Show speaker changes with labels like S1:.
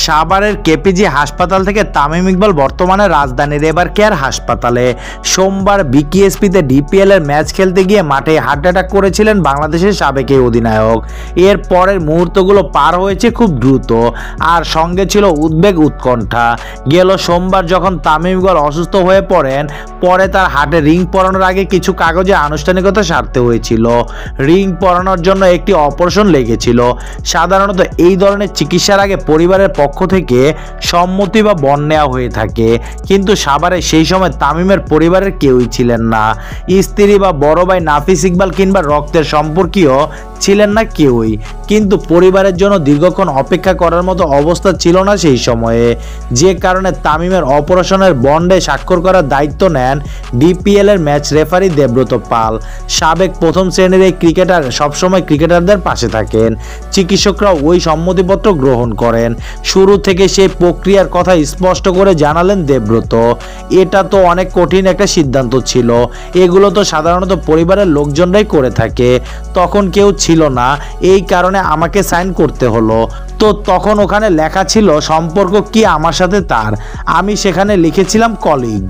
S1: সাভারের কেপিজি হাসপাতাল থেকে তামিম ইকবাল বর্তমানে রাজধানীর এবার কেয়ার হাসপাতালে। সোমবার বিকেএসপিতে ডিপিএল এর ম্যাচ খেলতে গিয়ে মাঠে হার্ট অ্যাটাক করেছিলেন বাংলাদেশের সাবেক এই অধিনায়ক। এর পরের মুহূর্তগুলো পার হয়েছে খুব দ্রুত, আর সঙ্গে ছিল উদ্বেগ উৎকণ্ঠা। গেল সোমবার যখন তামিম ইকবাল অসুস্থ হয়ে পড়েন, পরে তার হার্টে রিং পরানোর আগে কিছু কাগজে আনুষ্ঠানিকতা সারতে হয়েছিল। রিং পরানোর জন্য একটি অপারেশন লেগেছিল। সাধারণত এই ধরনের চিকিৎসার আগে পরিবারের পক্ষ থেকে সম্মতি বা বন্ড নেওয়া হয়ে থাকে, কিন্তু সাভারে সেই সময় তামিমের পরিবারের কেউই ছিলেন না। স্ত্রী বা বড় ভাই নাফিস ইকবাল কিংবা রক্তের সম্পর্কীয় ছিলেন না কেউই। কিন্তু পরিবারের জন্য দীর্ঘক্ষণ অপেক্ষা করার মতো অবস্থা ছিল না সেই সময়ে, যে কারণে তামিমের অপারেশনের বন্ডে স্বাক্ষর করার দায়িত্ব নেন ডিপিএল এর ম্যাচ রেফারি দেবব্রত পাল। সাবেক প্রথম শ্রেণীর এই ক্রিকেটার সবসময় ক্রিকেটারদের পাশে থাকেন। চিকিৎসকরা ওই সম্মতিপত্র গ্রহণ করেন। শুরু থেকে সেই প্রক্রিয়ার কথা স্পষ্ট করে জানালেন দেবব্রত। এটা তো অনেক কঠিন একটা সিদ্ধান্ত ছিল, এগুলো তো সাধারণত পরিবারের লোকজনরাই করে থাকে, তখন কেউ ছিল না, এই কারণে আমাকে সাইন করতে হলো। তো তখন ওখানে লেখা ছিল সম্পর্ক কি আমার সাথে তার, আমি সেখানে লিখেছিলাম কলিগ।